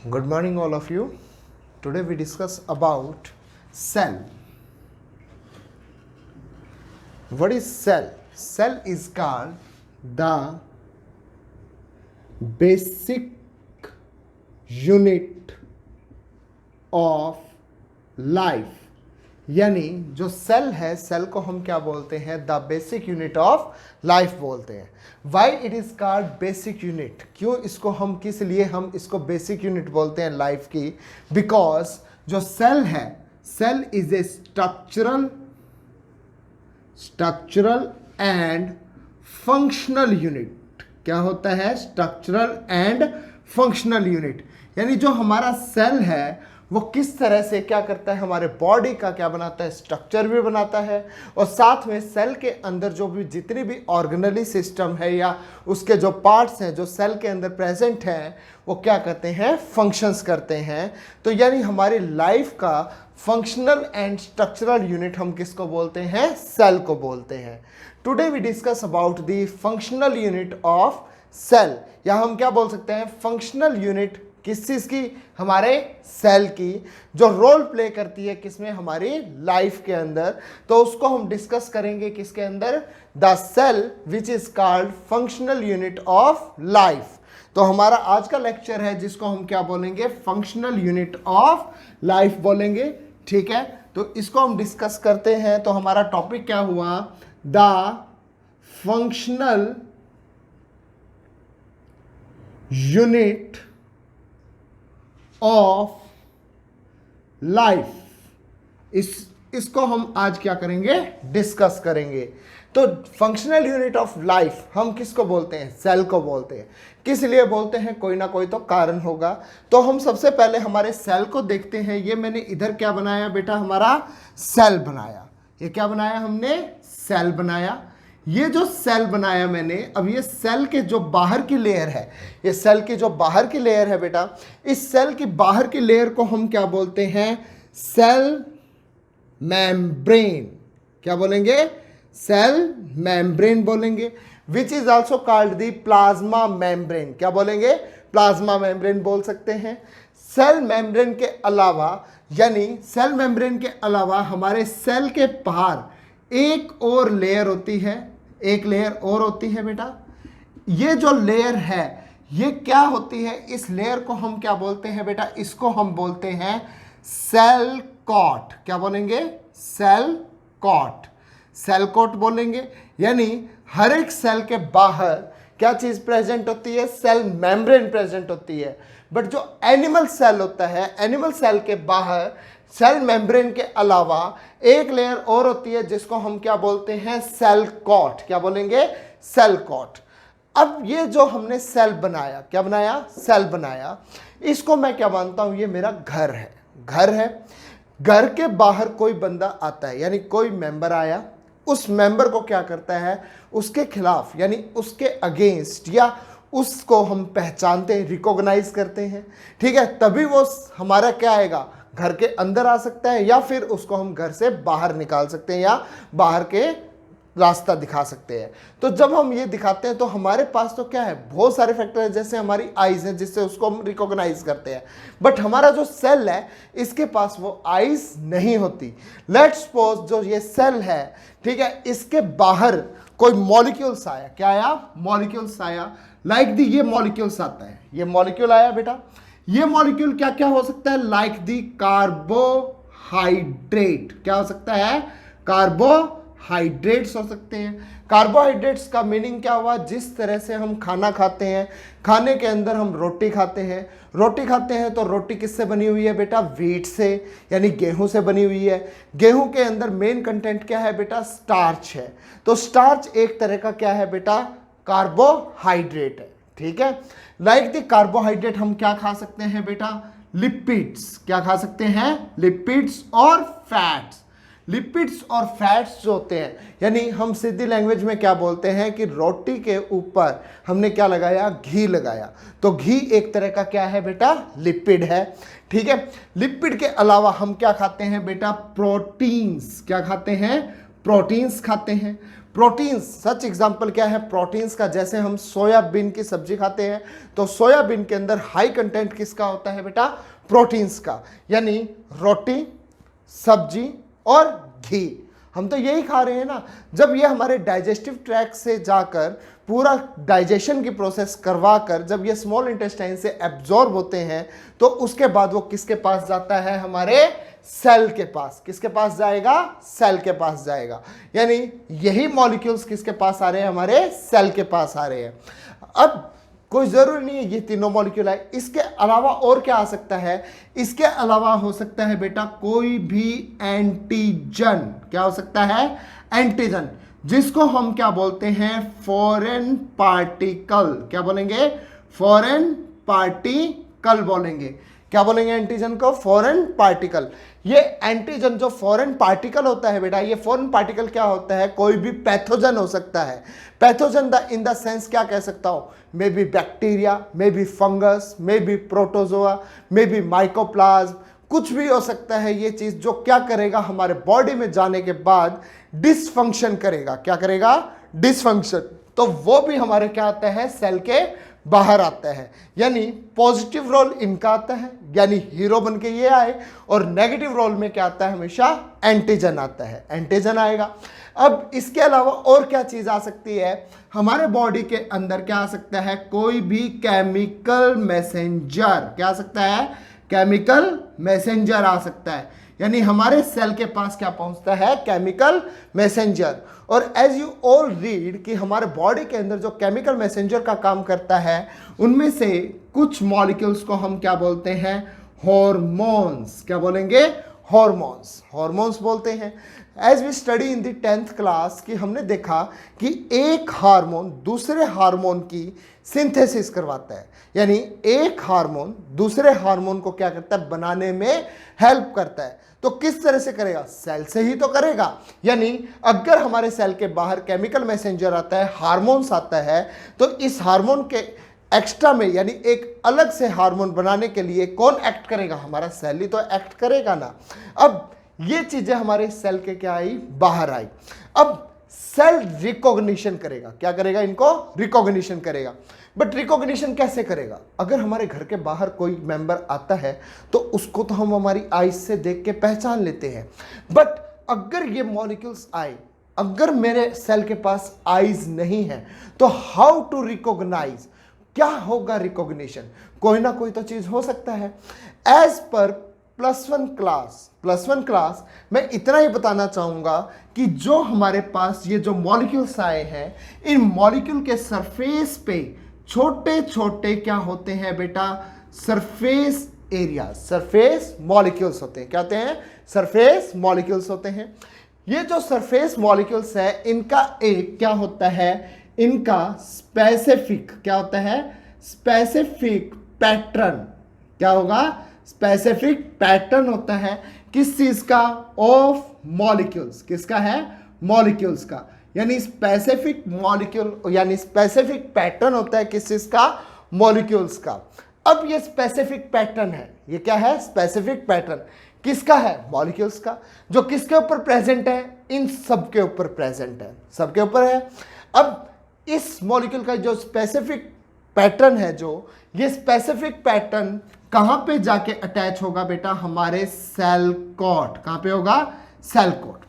Good morning, all of you. Today we discuss about cell. What is cell? Cell is called the basic unit of life. यानी जो cell है, cell को हम क्या बोलते हैं? The basic unit of life बोलते हैं. Why it is called basic unit? क्यों इसको हम, किस लिए हम इसको बेसिक यूनिट बोलते हैं लाइफ की? बिकॉज जो सेल है, cell is a structural and functional unit. क्या होता है? Structural and functional unit. यानी जो हमारा सेल है वो किस तरह से क्या करता है? हमारे बॉडी का क्या बनाता है? स्ट्रक्चर भी बनाता है, और साथ में सेल के अंदर जो भी जितनी भी ऑर्गेनली सिस्टम है या उसके जो पार्ट्स हैं जो सेल के अंदर प्रेजेंट हैं वो क्या करते हैं? फंक्शंस करते हैं. तो यानी हमारी लाइफ का फंक्शनल एंड स्ट्रक्चरल यूनिट हम किसको बोलते हैं? सेल को बोलते हैं. Today we discuss about the functional unit of cell, या हम क्या बोल सकते हैं? फंक्शनल यूनिट किस चीज़ की? हमारे सेल की, जो रोल प्ले करती है किसमें? हमारी लाइफ के अंदर. तो उसको हम डिस्कस करेंगे किसके अंदर? The cell which is called functional unit of life. तो हमारा आज का लेक्चर है जिसको हम क्या बोलेंगे? फंक्शनल यूनिट ऑफ लाइफ बोलेंगे. ठीक है, तो इसको हम डिस्कस करते हैं. तो हमारा टॉपिक क्या हुआ? The functional unit of life. इसको हम आज क्या करेंगे? डिस्कस करेंगे. तो फंक्शनल यूनिट ऑफ लाइफ हम किसको बोलते हैं? सेल को बोलते हैं. किस लिए बोलते हैं? कोई ना कोई तो कारण होगा. तो हम सबसे पहले हमारे सेल को देखते हैं. ये मैंने इधर क्या बनाया बेटा? हमारा सेल बनाया. ये क्या बनाया हमने? सेल बनाया. ये जो सेल बनाया मैंने, अब ये सेल के जो बाहर की लेयर है, ये सेल की जो बाहर की लेयर है बेटा, इस सेल की बाहर की लेयर को हम क्या बोलते हैं? Cell membrane. क्या बोलेंगे? सेल मेम्ब्रेन बोलेंगे. Which is also called the plasma membrane. क्या बोलेंगे? प्लाज्मा मेम्ब्रेन बोल सकते हैं. सेल मेम्ब्रेन के अलावा, यानी सेल मेम्ब्रेन के अलावा हमारे सेल के बाहर एक और लेयर होती है. एक लेयर और होती है बेटा. ये जो लेयर है ये क्या होती है? इस लेयर को हम क्या बोलते हैं बेटा? इसको हम बोलते हैं सेल कॉट. क्या बोलेंगे? Cell cot. सेल कॉट बोलेंगे. यानी हर एक सेल के बाहर क्या चीज प्रेजेंट होती है? सेल मेम्ब्रेन प्रेजेंट होती है. बट जो एनिमल सेल होता है, एनिमल सेल के बाहर सेल मेम्ब्रेन के अलावा एक लेयर और होती है जिसको हम क्या बोलते हैं? Cell coat. क्या बोलेंगे? Cell coat. अब ये जो हमने सेल बनाया, क्या बनाया? सेल बनाया. इसको मैं क्या मानता हूं? ये मेरा घर है. घर है. घर के बाहर कोई बंदा आता है, यानी कोई मेंबर आया. उस मेंबर को क्या करता है? उसके खिलाफ, यानी उसके अगेंस्ट, या उसको हम पहचानते हैं, रिकॉग्नाइज करते हैं. ठीक है, तभी वो हमारा क्या आएगा? घर के अंदर आ सकता है, या फिर उसको हम घर से बाहर निकाल सकते हैं या बाहर के रास्ता दिखा सकते हैं. तो जब हम ये दिखाते हैं तो हमारे पास तो क्या है? बहुत सारे फैक्टर हैं. जैसे हमारी आईज है जिससे उसको हम रिकॉग्नाइज करते हैं. बट हमारा जो सेल है इसके पास वो आईज नहीं होती. लेट्स सपोज जो ये सेल है, ठीक है, इसके बाहर कोई मॉलिक्यूल्स आया. क्या आया? मॉलिक्यूल्स आया. लाइक दी ये मॉलिक्यूल्स आता है. ये मॉलिक्यूल आया बेटा. ये मॉलिक्यूल क्या क्या हो सकता है? Like the carbohydrate. क्या हो सकता है? कार्बोहाइड्रेट्स हो सकते हैं. कार्बोहाइड्रेट्स का मीनिंग क्या हुआ? जिस तरह से हम खाना खाते हैं, खाने के अंदर हम रोटी खाते हैं. रोटी खाते हैं तो रोटी किससे बनी हुई है बेटा? व्हीट से, यानी गेहूं से बनी हुई है. गेहूं के अंदर मेन कंटेंट क्या है बेटा? स्टार्च है. तो स्टार्च एक तरह का क्या है बेटा? कार्बोहाइड्रेट है. ठीक है. लाइक द कार्बोहाइड्रेट हम क्या खा सकते हैं बेटा? लिपिड्स. क्या खा सकते हैं? लिपिड्स और फैट्स. लिपिड्स और फैट्स जो होते हैं, यानी हम सीधी लैंग्वेज में क्या बोलते हैं कि रोटी के ऊपर हमने क्या लगाया? घी लगाया. तो घी एक तरह का क्या है बेटा? लिपिड है. ठीक है. लिपिड के अलावा हम क्या खाते हैं बेटा? प्रोटीन्स. क्या खाते हैं? प्रोटीन्स खाते हैं. प्रोटीन्स, सच एग्जाम्पल क्या है प्रोटीन्स का, जैसे हम सोयाबीन की सब्जी खाते हैं तो सोयाबीन के अंदर हाई कंटेंट किसका होता है बेटा, प्रोटीन्स का, यानी रोटी, सब्जी और घी, हम तो यही खा रहे हैं ना। जब ये हमारे डाइजेस्टिव ट्रैक्ट से जाकर पूरा डाइजेशन की प्रोसेस करवा कर जब ये स्मॉल इंटेस्टाइन से एब्जॉर्ब होते हैं तो उसके बाद वो किसके पास जाता है, हमारे सेल के पास। किसके पास जाएगा, सेल के पास जाएगा, यानी यही मॉलिक्यूल्स किसके पास आ रहे हैं, हमारे सेल के पास आ रहे हैं। अब कोई जरूरी नहीं है ये तीनों मॉलिक्यूल है, इसके अलावा और क्या आ सकता है, इसके अलावा हो सकता है बेटा कोई भी एंटीजन। क्या हो सकता है, एंटीजन, जिसको हम क्या बोलते हैं, फॉरेन पार्टिकल। क्या बोलेंगे, फॉरेन पार्टिकल बोलेंगे। क्या बोलेंगे एंटीजन को, फॉरेन पार्टिकल। ये एंटीजन जो फॉरेन पार्टिकल होता है बेटा, ये फॉरेन पार्टिकल क्या होता है, कोई भी पैथोजन हो सकता है। पैथोजन इन द सेंस क्या कह सकता हूं, may be bacteria, may be fungus, may be protozoa, may be mycoplasma, कुछ भी हो सकता है ये चीज, जो क्या करेगा, हमारे बॉडी में जाने के बाद डिसफंक्शन करेगा। क्या करेगा, डिसफंक्शन। तो वो भी हमारे क्या आता है, सेल के बाहर आता है, यानी पॉजिटिव रोल इनका आता है, यानी हीरो बन के ये आए, और नेगेटिव रोल में क्या आता है, हमेशा एंटीजन आता है, एंटीजन आएगा। अब इसके अलावा और क्या चीज आ सकती है, हमारे बॉडी के अंदर क्या आ सकता है, कोई भी केमिकल मैसेंजर। क्या आ सकता है, केमिकल मैसेंजर आ सकता है, यानी हमारे सेल के पास क्या पहुंचता है, केमिकल मैसेंजर। और एज यू ऑल रीड कि हमारे बॉडी के अंदर जो केमिकल मैसेंजर का काम करता है, उनमें से कुछ मॉलिक्यूल्स को हम क्या बोलते हैं, हॉर्मोन्स। क्या बोलेंगे, हॉर्मोन्स, हॉर्मोन्स बोलते हैं। As we study in the 10th class कि हमने देखा कि एक हार्मोन दूसरे हार्मोन की सिंथेसिस करवाता है, यानी एक हार्मोन दूसरे हार्मोन को क्या करता है, बनाने में हेल्प करता है। तो किस तरह से करेगा, सेल से ही तो करेगा। यानी अगर हमारे सेल के बाहर केमिकल मैसेंजर आता है, हार्मोन्स आता है, तो इस हार्मोन के एक्स्ट्रा में, यानी एक अलग से हार्मोन बनाने के लिए कौन एक्ट करेगा, हमारा सेल ही तो एक्ट करेगा ना। अब ये चीजें हमारे सेल के क्या आई, बाहर आई। अब सेल रिकॉग्निशन करेगा। क्या करेगा, इनको रिकॉग्निशन करेगा। बट रिकॉग्निशन कैसे करेगा, अगर हमारे घर के बाहर कोई मेंबर आता है तो उसको तो हम हमारी आईज से देख के पहचान लेते हैं, बट अगर ये मॉलिक्यूल्स आए, अगर मेरे सेल के पास आईज नहीं है, तो हाउ टू रिकॉग्नाइज, क्या होगा रिकॉग्निशन, कोई ना कोई तो चीज हो सकता है। एज पर +1 क्लास मैं इतना ही बताना चाहूंगा कि जो हमारे पास ये जो मॉलिक्यूल्स आए हैं, इन मॉलिक्यूल के सरफेस पे छोटे छोटे क्या होते हैं बेटा, सरफेस एरिया, सरफेस मॉलिक्यूल्स होते हैं। क्या होते हैं, सरफेस मॉलिक्यूल्स होते हैं। ये जो सरफेस मॉलिक्यूल्स है, इनका एक क्या होता है, इनका स्पेसिफिक क्या होता है, स्पेसिफिक पैटर्न। क्या होगा, स्पेसिफिक पैटर्न होता है किस चीज का, ऑफ मॉलिक्यूल्स। किसका है, मॉलिक्यूल्स का, यानी स्पेसिफिक मॉलिक्यूल, यानी स्पेसिफिक पैटर्न होता है किस चीज का, मॉलिक्यूल्स का। अब ये स्पेसिफिक पैटर्न है, ये क्या है, स्पेसिफिक पैटर्न किसका है, मॉलिक्यूल्स का, जो किसके ऊपर प्रेजेंट है, इन सब के ऊपर प्रेजेंट है, सबके ऊपर है। अब इस मॉलिक्यूल का जो स्पेसिफिक पैटर्न है, जो ये स्पेसिफिक पैटर्न कहां पे जाके अटैच होगा बेटा, हमारे सेल कोट। कहां पे होगा, सेल कोट।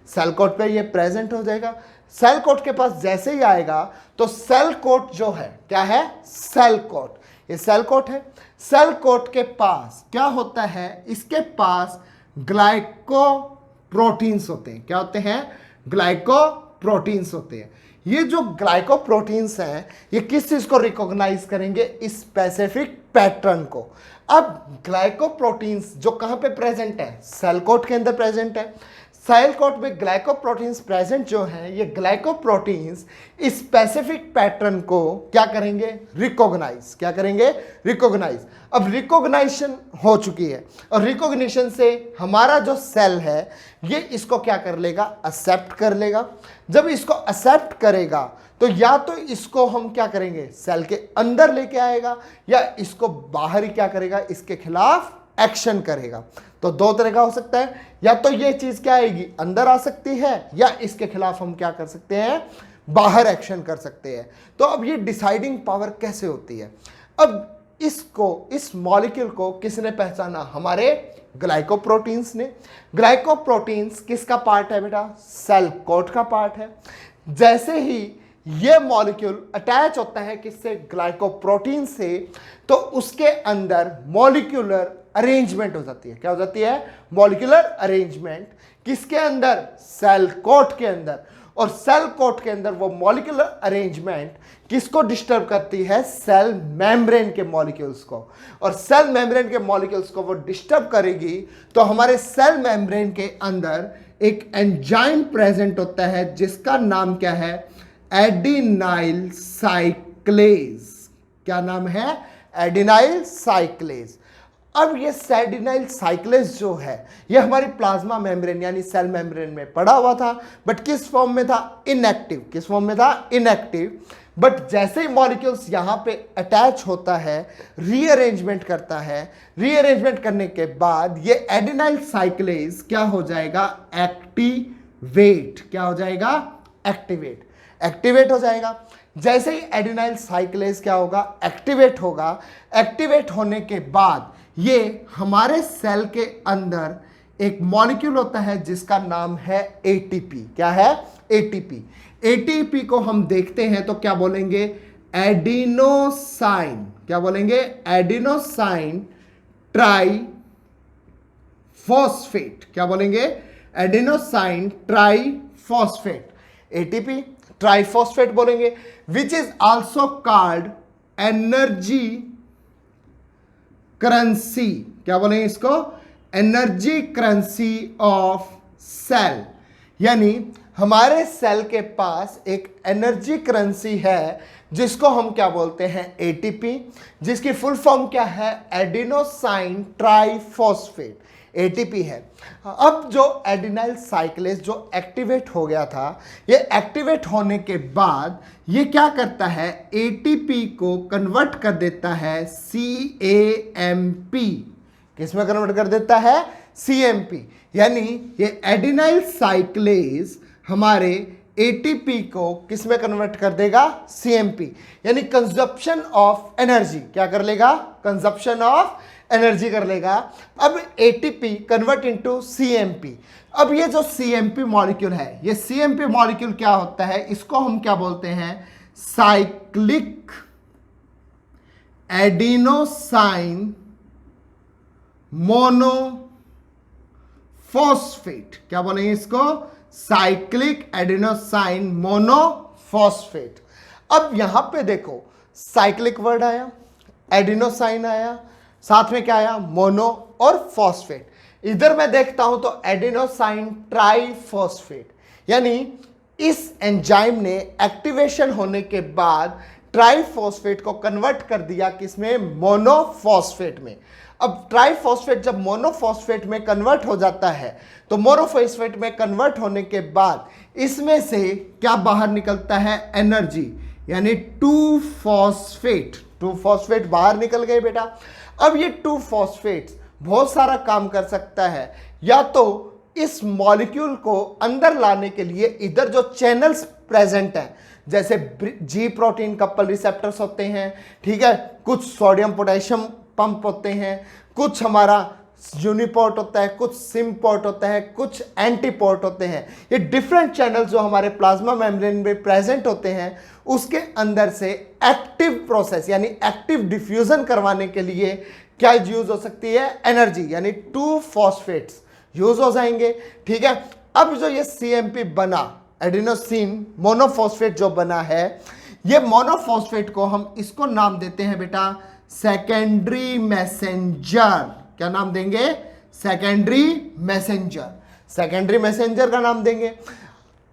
सेल कोट पे ये प्रेजेंट हो जाएगा। सेल कोट के पास जैसे ही आएगा तो सेल कोट जो है, क्या है, सेल कोट, ये सेल कोट है। सेल कोट के पास क्या होता है, इसके पास ग्लाइकोप्रोटीन्स होते हैं। क्या होते हैं, ग्लाइकोप्रोटीन्स होते हैं। ये जो ग्लाइकोप्रोटीन्स हैं, ये किस चीज को रिकॉग्नाइज करेंगे, इस स्पेसिफिक पैटर्न को। अब ग्लाइकोप्रोटीन्स जो कहां पे प्रेजेंट है, सेल कोट के अंदर प्रेजेंट है। सेल कोट में ग्लाइकोप्रोटीन्स प्रेजेंट जो हैं, ये ग्लाइकोप्रोटीन्स इस स्पेसिफिक पैटर्न को क्या करेंगे, रिकॉग्नाइज। क्या करेंगे, रिकॉग्नाइज। अब रिकॉग्नाइजेशन हो चुकी है, और रिकॉग्निशन से हमारा जो सेल है ये इसको क्या कर लेगा, एक्सेप्ट कर लेगा। जब इसको एक्सेप्ट करेगा तो या तो इसको हम क्या करेंगे, सेल के अंदर लेके आएगा, या इसको बाहर ही क्या करेगा, इसके खिलाफ एक्शन करेगा। तो दो तरह का हो सकता है, या तो ये चीज क्या आएगी, अंदर आ सकती है, या इसके खिलाफ हम क्या कर सकते हैं, बाहर एक्शन कर सकते हैं। तो अब ये डिसाइडिंग पावर कैसे होती है, अब इस मॉलिक्यूल को किसने पहचाना, हमारे ग्लाइकोप्रोटीन्स ने। ग्लाइकोप्रोटीन्स किसका पार्ट है बेटा, सेल कोट का पार्ट है। जैसे ही ये मॉलिक्यूल अटैच होता है किससे, ग्लाइकोप्रोटीन से, तो उसके अंदर मॉलिक्यूलर अरेंजमेंट हो जाती है। क्या हो जाती है, मॉलिक्यूलर अरेंजमेंट किसके अंदर, सेल कोट के अंदर। और सेल कोट के अंदर वो मॉलिक्यूलर अरेंजमेंट किसको डिस्टर्ब करती है, सेल मेम्ब्रेन के मॉलिक्यूल्स को। और सेल मेम्ब्रेन के मॉलिक्यूल्स को वो डिस्टर्ब करेगी, तो हमारे सेल मेम्ब्रेन के अंदर एक एंजाइम प्रेजेंट होता है जिसका नाम क्या है, एडिनाइल साइक्लेज। क्या नाम है, एडिनाइल साइक्लेज। अब ये एडिनाइल साइक्लेज जो है ये हमारी प्लाज्मा मेम्ब्रेन यानी सेल मेम्ब्रेन में पड़ा हुआ था, बट किस फॉर्म में था, इनएक्टिव। किस फॉर्म में था, इनएक्टिव। बट जैसे ही मॉलिक्यूल्स यहां पे अटैच होता है, रीअरेंजमेंट करता है, रीअरेंजमेंट करने के बाद ये एडिनाइल साइक्लेज क्या हो जाएगा, एक्टिवेट। क्या हो जाएगा, एक्टिवेट। एक्टिवेट हो जाएगा। जैसे ही एडिनाइल साइक्लेज क्या होगा, एक्टिवेट होगा। एक्टिवेट होने के बाद ये हमारे सेल के अंदर एक मॉलिक्यूल होता है जिसका नाम है एटीपी। क्या है, एटीपी। एटीपी को हम देखते हैं तो क्या बोलेंगे, एडिनोसाइन। क्या बोलेंगे, एडिनोसाइन ट्राई फॉस्फेट। क्या बोलेंगे, adenosine triphosphate. ATP triphosphate बोलेंगे, which is also called energy currency. क्या बोलेंगे इसको, एनर्जी करेंसी ऑफ सेल। यानी हमारे सेल के पास एक एनर्जी करेंसी है जिसको हम क्या बोलते हैं, एटीपी, जिसकी फुल फॉर्म क्या है, एडिनोसाइन ट्राइफॉस्फेट। एटीपी है। अब जो एडिनाइल साइक्लेज जो एक्टिवेट हो गया था, ये एक्टिवेट होने के बाद ये क्या करता है, एटीपी को कन्वर्ट कर देता है सीएमपी। किसमें कन्वर्ट कर देता है, सीएमपी। यानी ये एडिनाइल साइक्लेज हमारे एटीपी को किसमें कन्वर्ट कर देगा, सीएमपी। यानी कंजप्शन ऑफ एनर्जी। क्या कर लेगा, कंजप्शन ऑफ एनर्जी कर लेगा। अब एटीपी कन्वर्ट इनटू सीएमपी। अब ये जो सीएमपी मॉलिक्यूल है, ये सीएमपी मॉलिक्यूल क्या होता है, इसको हम क्या बोलते हैं, साइक्लिक एडिनोसाइन मोनोफॉस्फेट। क्या बोलेंगे इसको, साइक्लिक एडिनोसाइन मोनोफॉस्फेट। अब यहां पे देखो, साइक्लिक वर्ड आया, एडिनोसाइन आया, साथ में क्या आया, मोनो और फॉस्फेट। इधर मैं देखता हूं तो एडिनोसाइन ट्राइफॉस्फेट। यानी इस एंजाइम ने एक्टिवेशन होने के बाद ट्राइफॉस्फेट को कन्वर्ट कर दिया किसमें, मोनोफॉस्फेट में। अब ट्राइफॉस्फेट जब मोनोफॉस्फेट में कन्वर्ट हो जाता है, तो मोनोफॉस्फेट में कन्वर्ट होने के बाद इसमें से क्या बाहर निकलता है, एनर्जी। यानी 2 फॉस्फेट बाहर निकल गए बेटा। अब ये 2 फॉस्फेट्स बहुत सारा काम कर सकता है, या तो इस मॉलिक्यूल को अंदर लाने के लिए इधर जो चैनल्स प्रेजेंट हैं, जैसे जी प्रोटीन कपल रिसेप्टर्स होते हैं, ठीक है, कुछ सोडियम पोटेशियम पंप होते हैं, कुछ हमारा यूनिपोर्ट होता है, कुछ सिमपोर्ट होता है, कुछ एंटीपोर्ट होते हैं। ये डिफरेंट चैनल जो हमारे प्लाज्मा मेम्ब्रेन में प्रेजेंट होते हैं, उसके अंदर से एक्टिव प्रोसेस यानी एक्टिव डिफ्यूजन करवाने के लिए क्या यूज हो सकती है, एनर्जी। यानी 2 फॉस्फेट्स यूज हो जाएंगे। ठीक है, अब जो ये सीएमपी बना, एडिनोसिन मोनोफॉस्फेट जो बना है, ये मोनोफॉस्फेट को हम इसको नाम देते हैं बेटा सेकेंडरी मैसेंजर। क्या नाम देंगे, सेकेंडरी मैसेंजर। सेकेंडरी मैसेंजर का नाम देंगे।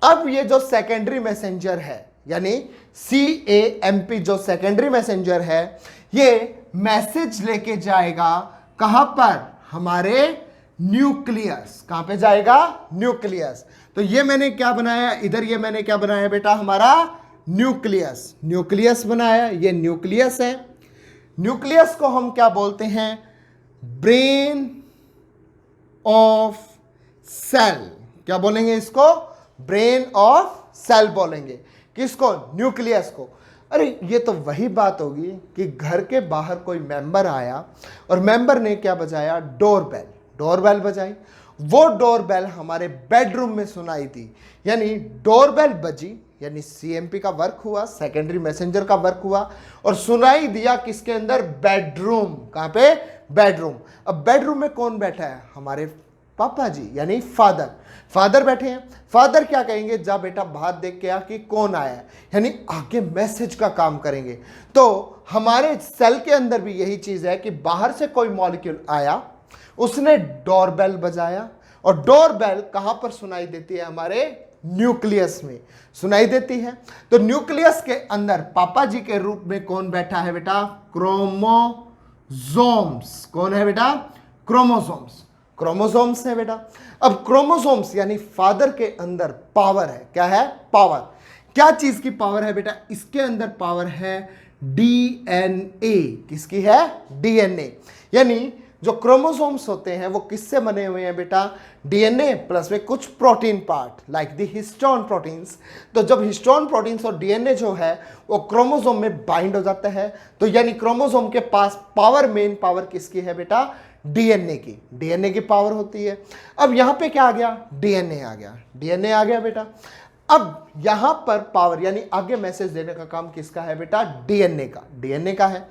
अब ये जो सेकेंडरी मैसेंजर है यानी CAMP जो सेकेंडरी मैसेंजर है, ये मैसेज लेके जाएगा कहां पर, हमारे न्यूक्लियस। कहां पे जाएगा, न्यूक्लियस। तो ये मैंने क्या बनाया इधर, ये मैंने क्या बनाया बेटा, हमारा न्यूक्लियस। न्यूक्लियस बनाया, ये न्यूक्लियस है। न्यूक्लियस को हम क्या बोलते हैं, ब्रेन ऑफ सेल। क्या बोलेंगे इसको? ब्रेन ऑफ सेल बोलेंगे। किसको? न्यूक्लियस को। अरे ये तो वही बात होगी कि घर के बाहर कोई मेंबर आया और मेंबर ने क्या बजाया? डोरबेल। डोरबेल बजाई, वो डोरबेल हमारे बेडरूम में सुनाई दी, यानी डोरबेल बजी, यानी सीएमपी का वर्क हुआ, सेकेंडरी मैसेंजर का वर्क हुआ, और सुनाई दिया किसके अंदर? बेडरूम। कहां पे? बेडरूम। अब बेडरूम में कौन बैठा है? हमारे पापा जी, यानी फादर। फादर बैठे हैं। फादर क्या कहेंगे? जा बेटा बाहर देख के आ कि कौन आया है, यानी आगे मैसेज का काम करेंगे। तो हमारे सेल के अंदर भी यही चीज है कि बाहर से कोई मॉलिक्यूल आया, उसने डोरबेल बजाया, और डोरबेल कहां पर सुनाई देती है? हमारे न्यूक्लियस में सुनाई देती है। तो न्यूक्लियस के अंदर पापा जी के रूप में कौन बैठा है बेटा? क्रोमोसोम्स। कौन है बेटा? क्रोमोसोम्स। क्रोमोसोम्स है बेटा। अब क्रोमोसोम्स यानी फादर के अंदर पावर है। क्या है? पावर। क्या चीज की पावर है बेटा? इसके अंदर पावर है डीएनए। किसकी है? डीएनए। यानी जो क्रोमोसोम्स होते हैं वो किससे बने हुए हैं बेटा? डीएनए प्लस में कुछ protein part like the histone proteins. तो जब हिस्टोन प्रोटीन्स और डीएनए जो है वो क्रोमोसोम में बाइंड हो जाता है, तो यानी क्रोमोसोम के पास पावर, मेन पावर किसकी है बेटा? डीएनए की। डीएनए की पावर होती है। अब यहां पे क्या आ गया? डीएनए आ गया। डीएनए आ गया बेटा। अब यहां पर पावर यानी आगे मैसेज देने का काम किसका है बेटा? डीएनए का। डीएनए का है।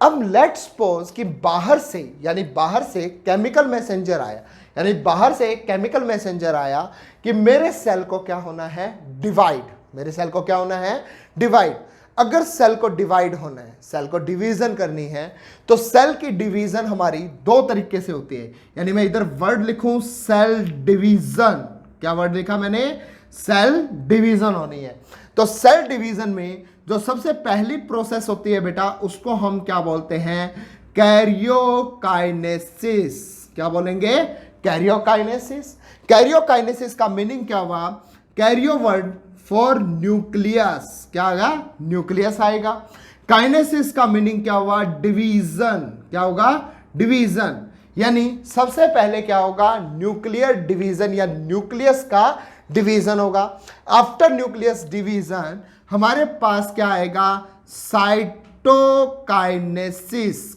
अब लेट्स सपोज कि बाहर से, यानी बाहर से केमिकल मैसेंजर आया, यानी बाहर से एक केमिकल मैसेंजर आया कि मेरे सेल को क्या होना है? डिवाइड। मेरे सेल को क्या होना है? डिवाइड। अगर सेल को डिवाइड होना है, सेल को डिवीजन करनी है, तो सेल की डिवीजन हमारी दो तरीके से होती है। यानी मैं इधर वर्ड लिखूं सेल डिवीजन। क्या वर्ड लिखा मैंने? सेल डिवीजन होनी है। तो सेल डिवीजन में जो सबसे पहली प्रोसेस होती है बेटा, उसको हम क्या बोलते हैं? कैरियोकाइनेसिस। क्या बोलेंगे? कैरियोकाइनेसिस। कैरियोकाइनेसिस का मीनिंग क्या हुआ? Cairo word for nucleus. क्या आएगा? न्यूक्लियस आएगा। काइनेसिस का मीनिंग क्या हुआ? डिवीजन। क्या होगा? डिवीजन। यानी सबसे पहले क्या होगा? न्यूक्लियर डिवीजन या न्यूक्लियस का डिवीजन होगा। आफ्टर न्यूक्लियस डिवीजन हमारे पास क्या आएगा? साइटोकाइनेसिस।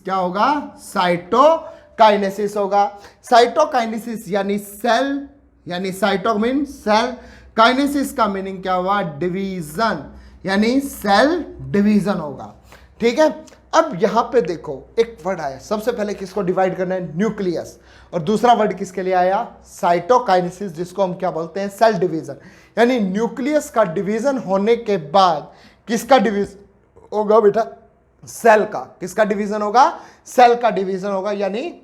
क्या होगा? साइटोकाइनेसिस होगा। साइटोकाइनेसिस यानी सेल, यानी साइटो मीन सेल, काइनेसिस का मीनिंग क्या हुआ? डिवीजन, यानी सेल डिवीजन होगा। ठीक है। अब यहां पे देखो एक वर्ड आया, सबसे पहले किसको डिवाइड करना है? न्यूक्लियस। और दूसरा वर्ड किसके लिए आया? साइटोकाइनेसिस, जिसको हम क्या बोलते हैं? Cell division. यानी न्यूक्लियस का डिवीजन होने के बाद किसका डिवीजन होगा बेटा? सेल का। किसका डिवीजन होगा? सेल का डिवीजन होगा। यानी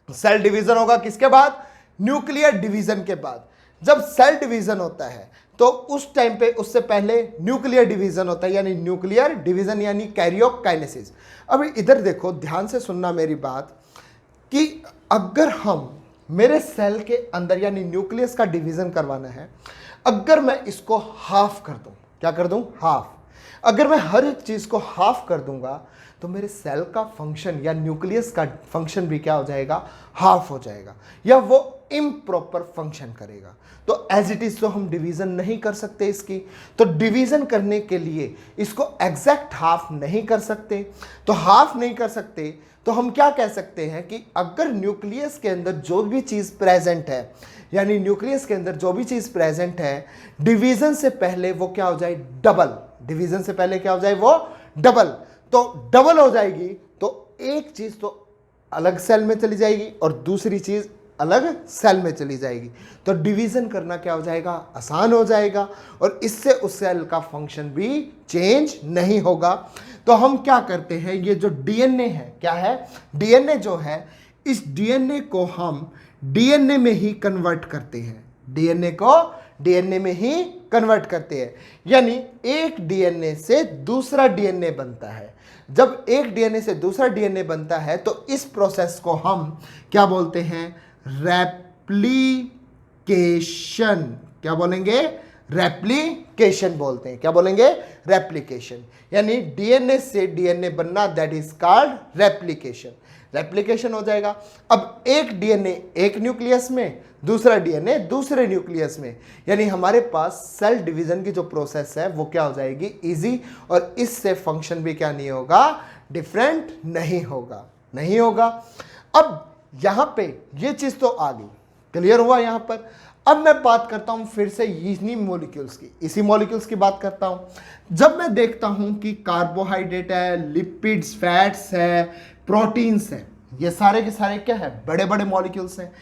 सेल डिवीजन होगा किसके बाद? न्यूक्लियर डिवीजन के बाद। जब सेल डिवीजन होता है तो उस टाइम पे उससे पहले न्यूक्लियर डिवीजन होता है, यानी न्यूक्लियर डिवीजन यानी कैरियोकाइनेसिस। अभी इधर देखो, ध्यान से सुनना मेरी बात, कि अगर हम मेरे सेल के अंदर यानी न्यूक्लियस का डिवीजन करवाना है, अगर मैं इसको हाफ कर दूं, क्या कर दूं? हाफ। अगर मैं हर एक चीज को हाफ कर दूंगा तो मेरे सेल का फंक्शन या न्यूक्लियस का फंक्शन भी क्या हो जाएगा? हाफ हो जाएगा, या वो इम्प्रॉपर फंक्शन करेगा। तो एज इट इज तो हम डिवीजन नहीं कर सकते इसकी। तो डिवीजन करने के लिए इसको एग्जैक्ट हाफ नहीं कर सकते। तो हाफ नहीं कर सकते तो हम क्या कह सकते हैं कि अगर न्यूक्लियस के अंदर जो भी चीज प्रेजेंट है, यानी न्यूक्लियस के अंदर जो भी चीज प्रेजेंट है, डिवीजन से पहले वो क्या हो जाए? डबल। डिवीजन से पहले क्या हो जाए? वो डबल। तो डबल हो जाएगी तो एक चीज तो अलग सेल में चली जाएगी और दूसरी चीज अलग सेल में चली जाएगी। तो डिवीजन करना क्या हो जाएगा? आसान हो जाएगा, और इससे उस सेल का फंक्शन भी चेंज नहीं होगा। तो हम क्या करते हैं? ये जो डीएनए है, क्या है? डीएनए जो है, इस डीएनए को हम डीएनए में ही कन्वर्ट करते हैं। डीएनए को डीएनए में ही कन्वर्ट करते हैं। यानी एक डीएनए से दूसरा डीएनए बनता है। जब एक डीएनए से दूसरा डीएनए बनता है तो इस प्रोसेस को हम क्या बोलते हैं? रेप्लिकेशन। क्या बोलेंगे? रेप्लिकेशन बोलते हैं। क्या बोलेंगे? रेप्लिकेशन। यानी डीएनए से डीएनए बनना, that is called replication. Replication हो जाएगा। अब एक डीएनए एक न्यूक्लियस में, दूसरा डीएनए दूसरे न्यूक्लियस में, यानी हमारे पास सेल डिवीजन की जो प्रोसेस है वो क्या हो जाएगी? इजी। और इससे फंक्शन भी क्या नहीं होगा? डिफरेंट नहीं होगा, नहीं होगा। अब यहां पे ये चीज तो आ गई, क्लियर हुआ यहां पर। अब मैं बात करता हूं फिर से इन्हीं मॉलिक्यूल्स की, इसी मॉलिक्यूल्स की बात करता हूं। जब मैं देखता हूं कि कार्बोहाइड्रेट है, लिपिड्स, फैट्स है, प्रोटीन्स है, ये सारे के सारे क्या है? बड़े बड़े मॉलिक्यूल्स हैं।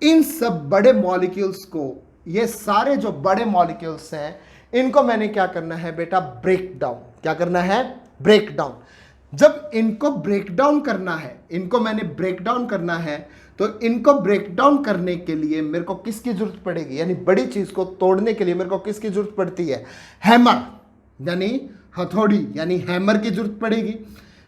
इन सब बड़े मॉलिक्यूल्स को, ये सारे जो बड़े मॉलिक्यूल्स हैं, इनको मैंने क्या करना है बेटा? Break down. क्या करना है? Break down. जब इनको ब्रेक डाउन करना है, इनको मैंने ब्रेक डाउन करना है, तो इनको ब्रेक डाउन करने के लिए मेरे को किसकी जरूरत पड़ेगी? यानी बड़ी चीज को तोड़ने के लिए मेरे को किसकी जरूरत पड़ती है? हैमर, यानी हथौड़ी, यानी हैमर की जरूरत पड़ेगी।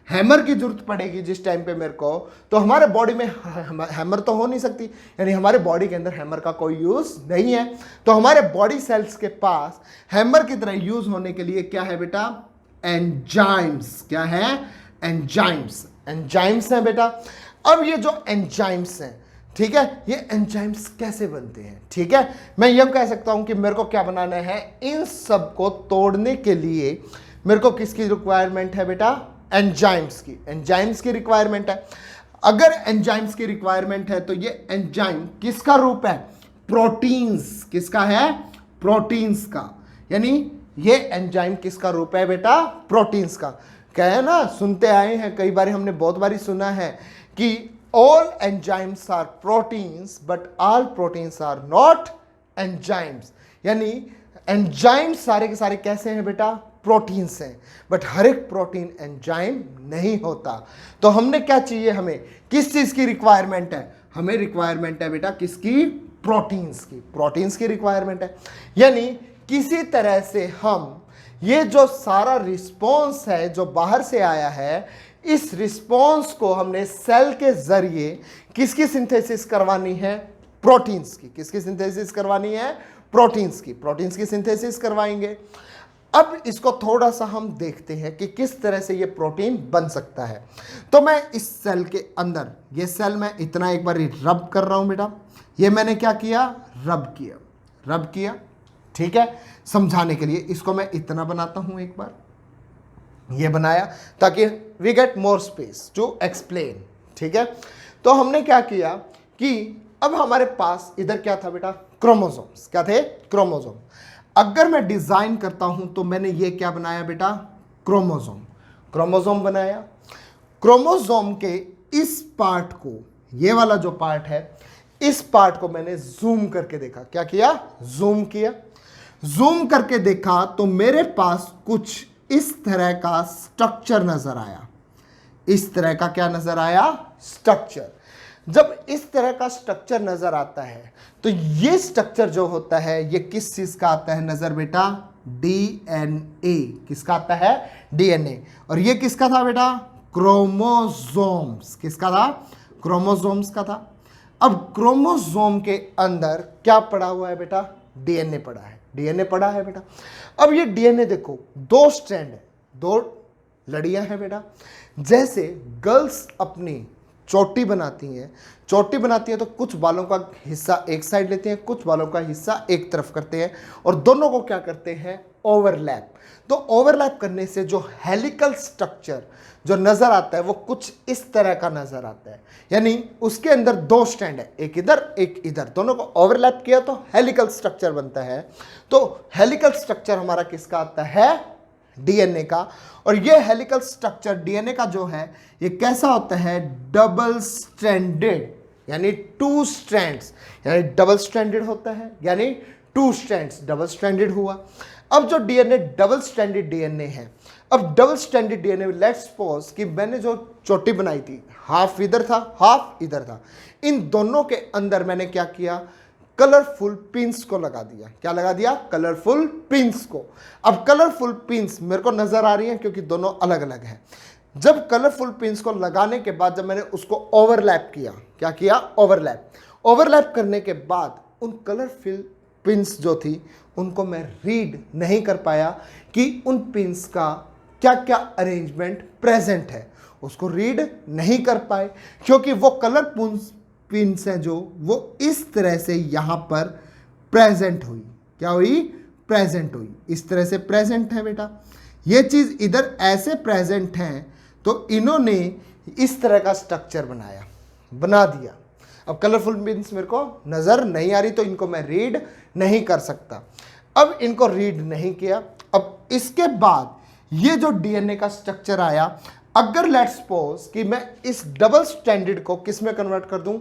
हैमर की जरूरत पड़ेगी जिस टाइम पे मेरे को, तो हमारे बॉडी में हैमर तो हो नहीं सकती, यानी हमारे बॉडी के अंदर हैमर का कोई यूज नहीं है। तो हमारे बॉडी सेल्स के पास हैमर की तरह यूज होने के लिए क्या है बेटा? एंजाइम्स। क्या है? एंजाइम्स। एंजाइम्स हैं बेटा। अब ये जो एंजाइम्स हैं, ठीक है, ये एंजाइम्स कैसे बनते हैं? ठीक है, मैं यह कह सकता हूं कि मेरे को क्या बनाना है? इन सब को तोड़ने के लिए मेरे को किसकी रिक्वायरमेंट है बेटा? एंजाइम्स की। एंजाइम्स की रिक्वायरमेंट है। अगर एंजाइम्स की रिक्वायरमेंट है तो ये एंजाइम किसका रूप है? प्रोटीन्स। किसका है? प्रोटीन्स का। यानी ये एंजाइम किसका रूप है बेटा? प्रोटीन्स का। क्या है ना, सुनते आए हैं कई बार, हमने बहुत बारी सुना है कि all enzymes are proteins but all proteins are not enzymes. यानी एंजाइम सारे के सारे कैसे हैं बेटा? प्रोटीन्स हैं, बट हर एक प्रोटीन एंजाइम नहीं होता। तो हमने क्या चाहिए? हमें किस चीज की रिक्वायरमेंट है? हमें रिक्वायरमेंट है बेटा किसकी? प्रोटीन्स की। प्रोटीन्स की रिक्वायरमेंट है। यानी किसी तरह से हम ये जो सारा रिस्पॉन्स है जो बाहर से आया है, इस रिस्पॉन्स को हमने सेल के जरिए किसकी सिंथेसिस करवानी है? प्रोटीन्स की। किसकी सिंथेसिस करवानी है? प्रोटीन्स की। प्रोटीन्स की सिंथेसिस करवाएंगे। अब इसको थोड़ा सा हम देखते हैं कि किस तरह से ये प्रोटीन बन सकता है। तो मैं इस सेल के अंदर, ये सेल मैं इतना एक बार रब कर रहा हूं बेटा। ये मैंने क्या किया? रब किया। रब किया, ठीक है। समझाने के लिए इसको मैं इतना बनाता हूं, एक बार ये बनाया ताकि we get more space to explain, ठीक है। तो हमने क्या किया कि अब हमारे पास इधर क्या था बेटा? क्रोमोसोम्स। क्या थे? क्रोमोसोम। अगर मैं डिजाइन करता हूं तो मैंने ये क्या बनाया बेटा? क्रोमोसोम। क्रोमोसोम बनाया। क्रोमोसोम के इस पार्ट को, ये वाला जो पार्ट है, इस पार्ट को मैंने जूम करके देखा। क्या किया? जूम किया। जूम करके देखा तो मेरे पास कुछ इस तरह का स्ट्रक्चर नजर आया। इस तरह का क्या नजर आया? स्ट्रक्चर। जब इस तरह का स्ट्रक्चर नजर आता है तो ये स्ट्रक्चर जो होता है ये किस चीज का आता है नजर बेटा? डीएनए। किसका आता है? डीएनए। और ये किसका था बेटा? क्रोमोसोम्स। किसका था? क्रोमोसोम्स का था। अब क्रोमोसोम के अंदर क्या पड़ा हुआ है बेटा? डीएनए पड़ा है। डीएनए पड़ा है बेटा। अब ये डीएनए देखो, दो स्ट्रैंड है, दो लड़ियां हैं बेटा। जैसे गर्ल्स अपनी चोटी बनाती हैं, चोटी बनाती हैं तो कुछ बालों का हिस्सा एक साइड लेते हैं, कुछ बालों का हिस्सा एक तरफ करते हैं, और दोनों को क्या करते हैं? ओवरलैप। तो ओवरलैप करने से जो हेलिकल स्ट्रक्चर जो नजर आता है वो कुछ इस तरह का नजर आता है। यानी उसके अंदर दो स्टैंड है, एक इधर एक इधर, दोनों को ओवरलैप किया तो हेलिकल स्ट्रक्चर बनता है। तो हेलिकल स्ट्रक्चर हमारा किसका आता है? डीएनए का। और ये हेलिकल स्ट्रक्चर डीएनए का जो है ये कैसा होता है? डबल स्ट्रैंडेड, यानी टू स्ट्रैंड्स, यानी डबल स्ट्रैंडेड होता है, यानी टू स्ट्रैंड्स, डबल स्ट्रैंडेड हुआ। अब जो डीएनए डबल स्ट्रैंडेड डीएनए है, अब double stranded DNA, let's suppose कि मैंने जो चोटी बनाई थी, हाफ इधर था हाफ इधर था, इन दोनों के अंदर मैंने क्या किया? कलरफुल पिंस को लगा दिया। क्या लगा दिया? कलरफुल पिंस को। अब कलरफुल पिंस मेरे को नजर आ रही हैं क्योंकि दोनों अलग अलग हैं। जब कलरफुल पिंस को लगाने के बाद जब मैंने उसको ओवरलैप किया, क्या किया? ओवरलैप। ओवरलैप करने के बाद उन कलरफुल पिंस जो थी उनको मैं रीड नहीं कर पाया कि उन पिंस का क्या क्या अरेंजमेंट प्रेजेंट है, उसको रीड नहीं कर पाए क्योंकि वो कलर पिंस हैं जो वो इस तरह से यहाँ पर प्रेजेंट हुई। क्या हुई? प्रेजेंट हुई, इस तरह से प्रेजेंट है बेटा। ये चीज़ इधर ऐसे प्रेजेंट हैं तो इन्होंने इस तरह का स्ट्रक्चर बना दिया। अब कलरफुल पिंस मेरे को नज़र नहीं आ रही तो इनको मैं रीड नहीं कर सकता। अब इनको रीड नहीं किया। अब इसके बाद ये जो डीएनए का स्ट्रक्चर आया, अगर लेट्स सपोज कि मैं इस डबल स्ट्रैंडेड को किस में कन्वर्ट कर दूं?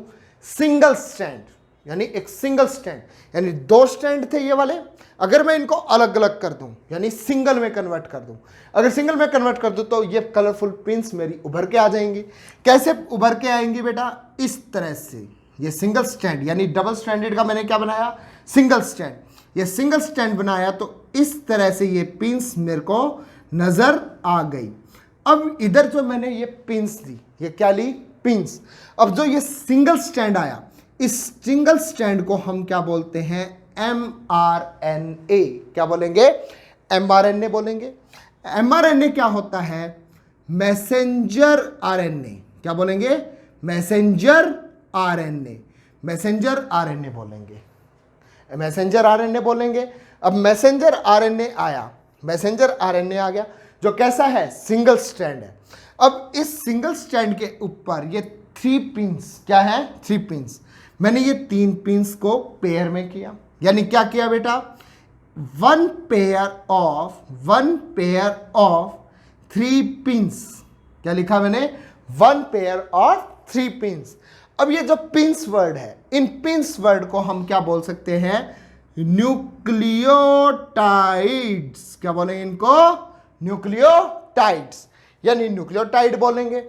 सिंगल स्ट्रैंड, यानी एक सिंगल स्ट्रैंड, यानी 2 स्ट्रैंड थे ये वाले, अगर मैं इनको अलग अलग कर दूं यानी सिंगल में कन्वर्ट कर दूं, अगर सिंगल में कन्वर्ट कर दूं तो ये कलरफुल पिंस मेरी उभर के आ जाएंगी। कैसे उभर के आएंगी बेटा? इस तरह से। ये सिंगल स्ट्रैंड यानी डबल स्ट्रैंडेड का मैंने क्या बनाया? Single strand. ये सिंगल स्ट्रैंड बनाया तो इस तरह से ये पिंस मेरे को नजर आ गई। अब इधर जो मैंने ये पिंस दी, ये क्या ली? पिंस। अब जो ये सिंगल स्ट्रैंड आया, इस सिंगल स्ट्रैंड को हम क्या बोलते हैं? mRNA। क्या बोलेंगे? mRNA बोलेंगे। mRNA क्या होता है? Messenger RNA. क्या बोलेंगे? Messenger RNA. मैसेंजर आरएनए बोलेंगे, मैसेंजर आरएनए बोलेंगे। अब मैसेंजर आरएनए आया, मैसेंजर आरएनए आ गया जो कैसा है? सिंगल स्ट्रैंड है। अब इस सिंगल स्ट्रैंड के ऊपर ये 3 पिंस, क्या है? 3 पिंस। मैंने ये 3 पिंस को पेयर में किया, यानी क्या किया बेटा? 1 पेयर ऑफ 3 पिंस। क्या लिखा मैंने? 1 पेयर ऑफ 3 पिंस। अब ये जो पिंस वर्ड है, इन पिंस वर्ड को हम क्या बोल सकते हैं? न्यूक्लियोटाइड्स। क्या बोलेंगे इनको? न्यूक्लियोटाइड्स, यानी न्यूक्लियोटाइड बोलेंगे।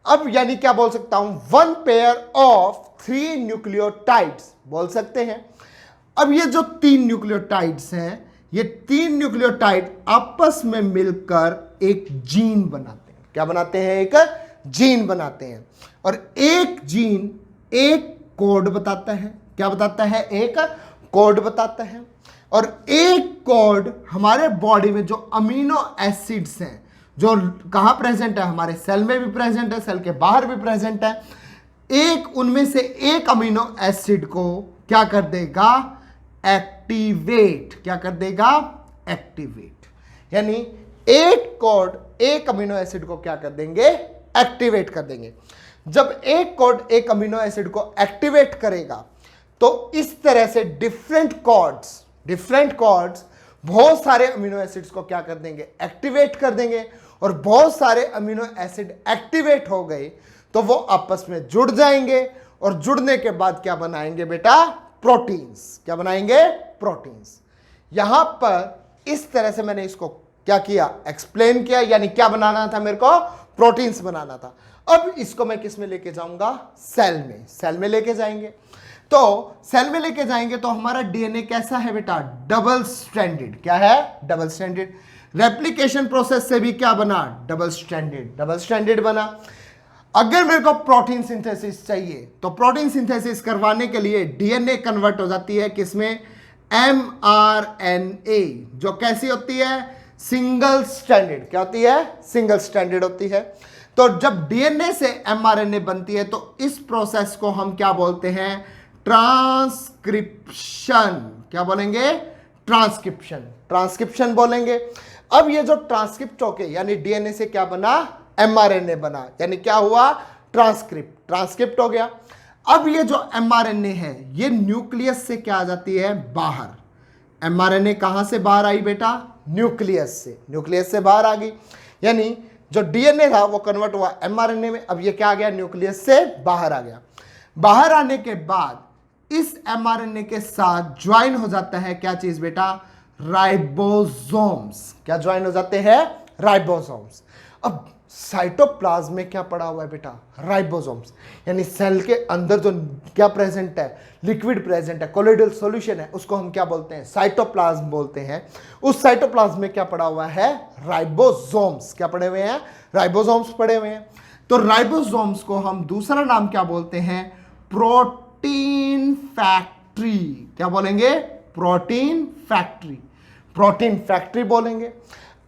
अब यानी क्या बोल सकता हूं? 1 पेयर ऑफ 3 न्यूक्लियोटाइड्स बोल सकते हैं। अब ये जो 3 न्यूक्लियोटाइड्स हैं, ये 3 न्यूक्लियोटाइड आपस में मिलकर एक जीन बनाते हैं। क्या बनाते हैं? एक जीन बनाते हैं। और एक जीन एक कोड बताता है। क्या बताता है? एक कोड बताता है। और एक कोड हमारे बॉडी में जो अमीनो एसिड्स हैं, जो कहाँ प्रेजेंट है? हमारे सेल में भी प्रेजेंट है, सेल के बाहर भी प्रेजेंट है। एक उनमें से एक अमीनो एसिड को क्या कर देगा? एक्टिवेट। क्या कर देगा? एक्टिवेट। यानी एक कोड एक अमीनो एसिड को क्या कर देंगे? एक्टिवेट कर देंगे। जब एक कोड एक अमीनो एसिड को एक्टिवेट करेगा तो इस तरह से डिफरेंट कॉर्ड्स बहुत सारे अमीनो एसिड्स को क्या कर देंगे? एक्टिवेट कर देंगे। और बहुत सारे अमीनो एसिड एक्टिवेट हो गए तो वो आपस में जुड़ जाएंगे और जुड़ने के बाद क्या बनाएंगे बेटा? प्रोटीन्स। क्या बनाएंगे? प्रोटीन्स। यहां पर इस तरह से मैंने इसको क्या किया? एक्सप्लेन किया, यानी क्या बनाना था मेरे को? प्रोटीन्स बनाना था। अब इसको मैं किस में लेके जाऊंगा? सेल में। सेल में लेके जाएंगे तो सेल में लेके जाएंगे तो हमारा डीएनए कैसा है बेटा? Double stranded. क्या है? Double stranded. रेप्लिकेशन प्रोसेस से भी क्या बना? डबल स्ट्रैंडेड बना। अगर मेरे को प्रोटीन सिंथेसिस चाहिए तो प्रोटीन सिंथेसिस करवाने के लिए डीएनए कन्वर्ट हो जाती है किसमें? mRNA, जो कैसी होती है? Single stranded. क्या होती है? सिंगल स्ट्रैंडेड होती है। तो जब डीएनए से mRNA बनती है तो इस प्रोसेस को हम क्या बोलते हैं? ट्रांसक्रिप्शन। क्या बोलेंगे? ट्रांसक्रिप्शन बोलेंगे। अब ये जो ट्रांसक्रिप्ट होके यानी डीएनए से क्या बना? mRNA बना, यानी क्या हुआ? ट्रांसक्रिप्ट हो गया। अब ये जो mRNA है ये न्यूक्लियस से क्या आ जाती है? बाहर। mRNA कहां से बाहर आई बेटा? न्यूक्लियस से बाहर आ गई। यानी जो डीएनए था वो कन्वर्ट हुआ mRNA में। अब ये क्या आ गया? न्यूक्लियस से बाहर आ गया। बाहर आने के बाद इस mRNA के साथ ज्वाइन हो जाता है क्या चीज बेटा? राइबोसोम्स। क्या ज्वाइन हो जाते हैं? राइबोसोम्स। अब साइटोप्लाज्म में क्या पड़ा हुआ है बेटा? राइबोसोम्स। यानी सेल के अंदर जो क्या प्रेजेंट है? लिक्विड प्रेजेंट है, कोलोइडल सॉल्यूशन है, उसको हम क्या बोलते हैं? साइटोप्लाज्म बोलते हैं। उस साइटोप्लाज्म में क्या पड़ा हुआ है? राइबोसोम्स। क्या पड़े हुए हैं? राइबोसोम्स पड़े हुए हैं। तो राइबोसोम्स को हम दूसरा नाम क्या बोलते हैं? Protein factory. क्या बोलेंगे? प्रोटीन फैक्ट्री, प्रोटीन फैक्ट्री बोलेंगे।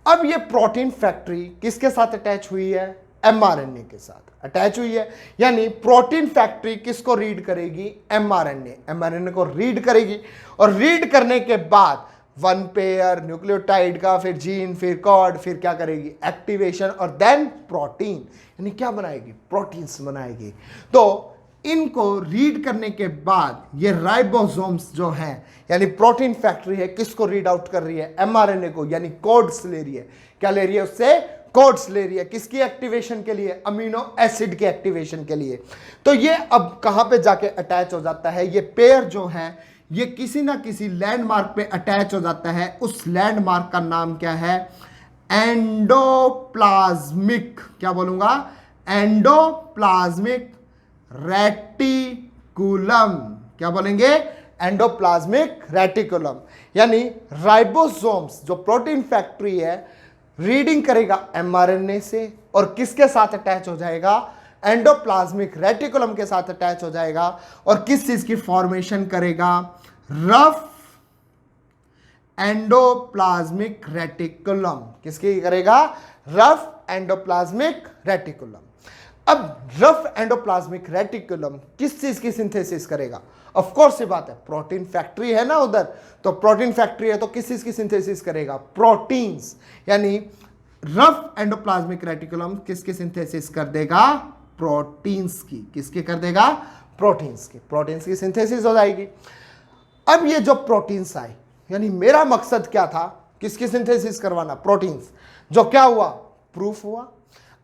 अब ये प्रोटीन फैक्ट्री किसके साथ अटैच हुई है? एमआरएनए के साथ अटैच हुई है। यानी प्रोटीन फैक्ट्री किसको रीड करेगी? एमआरएनए, एमआरएनए को रीड करेगी और रीड करने के बाद वन पेयर न्यूक्लियोटाइड का, फिर जीन, फिर कॉर्ड, फिर क्या करेगी? एक्टिवेशन और देन प्रोटीन, यानी क्या बनाएगी? प्रोटीन्स बनाएगी। तो इनको रीड करने के बाद ये राइबोसोम्स जो हैं, यानी प्रोटीन फैक्ट्री है, किसको रीड आउट कर रही है? एमआरएनए को, यानी कोड्स ले रही है। क्या ले रही है? उससे कोड्स ले रही है। किसकी एक्टिवेशन के लिए? अमीनो एसिड के एक्टिवेशन के लिए। तो ये अब कहां पे जाके अटैच हो जाता है? ये पेयर जो है ये किसी ना किसी लैंडमार्क पे अटैच हो जाता है। उस लैंडमार्क का नाम क्या है? एंडोप्लाज्मिक, क्या बोलूंगा? Endoplasmic reticulum. क्या बोलेंगे? Endoplasmic reticulum. यानी राइबोसोम्स जो प्रोटीन फैक्ट्री है रीडिंग करेगा एमआरएनए से और किसके साथ अटैच हो जाएगा? एंडोप्लाज्मिक रेटिकुलम के साथ अटैच हो जाएगा और किस चीज की फॉर्मेशन करेगा? Rough endoplasmic reticulum. किसकी करेगा? Rough endoplasmic reticulum. अब रफ एंडोप्लाज्मिक रेटिकुलम किस चीज की सिंथेसिस करेगा? ऑफ कोर्स ये बात है, प्रोटीन फैक्ट्री है ना उधर, तो प्रोटीन फैक्ट्री है तो किस चीज की सिंथेसिस करेगा? प्रोटीन्स। यानी रफ एंडोप्लाज्मिक रेटिकुलम किसकी सिंथेसिस कर देगा? प्रोटीन्स की। किसकी कर देगा? प्रोटीन्स की। प्रोटीन्स की सिंथेसिस हो जाएगी। अब ये जो प्रोटीन्स आए, यानी मेरा मकसद क्या था? किसकी सिंथेसिस करवाना? प्रोटीन्स। जो क्या हुआ? प्रूफ हुआ।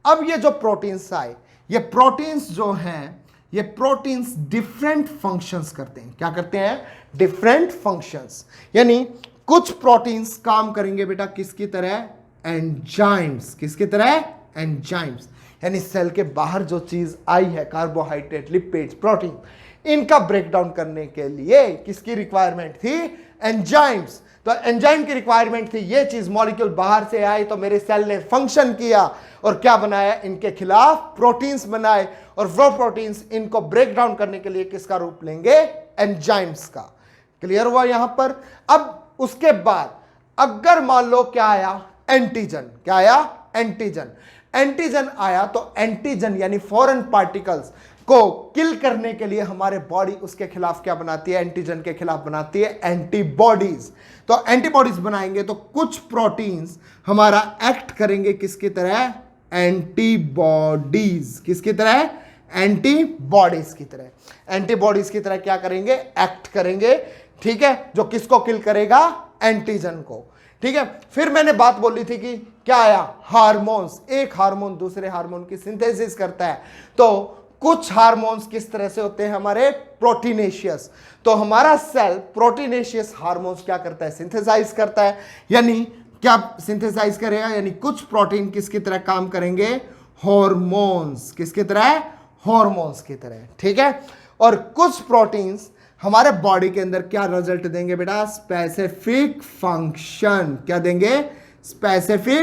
अब ये जो प्रोटीन्स आए, ये प्रोटीन्स जो हैं, ये प्रोटीन्स डिफरेंट फंक्शंस करते हैं। क्या करते हैं? Different functions. यानी कुछ प्रोटीन्स काम करेंगे बेटा किसकी तरह? एंजाइम्स। किसकी तरह? एंजाइम्स। यानी सेल के बाहर जो चीज आई है, कार्बोहाइड्रेट, लिपिड्स, प्रोटीन, इनका ब्रेकडाउन करने के लिए किसकी रिक्वायरमेंट थी? एंजाइम्स। तो एंजाइम की रिक्वायरमेंट थी, ये चीज मॉलिक्यूल बाहर से आई तो मेरे सेल ने फंक्शन किया और क्या बनाया? इनके खिलाफ प्रोटीन्स बनाए और वो प्रोटीन्स इनको ब्रेक डाउन करने के लिए किसका रूप लेंगे? एंजाइम्स का। क्लियर हुआ यहां पर? अब उसके बाद अगर मान लो क्या आया? एंटीजन। क्या आया? एंटीजन। एंटीजन आया तो एंटीजन यानी फॉरेन पार्टिकल्स को किल करने के लिए हमारे बॉडी उसके खिलाफ क्या बनाती है? एंटीजन के खिलाफ बनाती है एंटीबॉडीज। तो एंटीबॉडीज बनाएंगे तो कुछ प्रोटीन्स हमारा एक्ट करेंगे किसकी तरह? एंटीबॉडीज। किसकी तरह? एंटीबॉडीज की तरह। एंटीबॉडीज की तरह क्या करेंगे? एक्ट करेंगे। ठीक है, जो किसको किल करेगा? एंटीजन को। ठीक है, फिर मैंने बात बोली थी कि क्या आया? हार्मोन्स। एक हार्मोन दूसरे हार्मोन की सिंथेसिस करता है। तो कुछ हार्मोन्स किस तरह से होते हैं? हमारे प्रोटीनेशियस। तो हमारा सेल प्रोटीनेशियस हार्मोन्स क्या करता है? सिंथेसाइज करता है। यानी क्या सिंथेसाइज करेगा? यानी कुछ प्रोटीन किसकी तरह काम करेंगे? हॉर्मोन्स। किसकी तरह? हॉर्मोन्स की तरह। ठीक है, और कुछ प्रोटीन्स हमारे बॉडी के अंदर क्या रिजल्ट देंगे बेटा? Specific function. क्या देंगे? स्पेसिफिक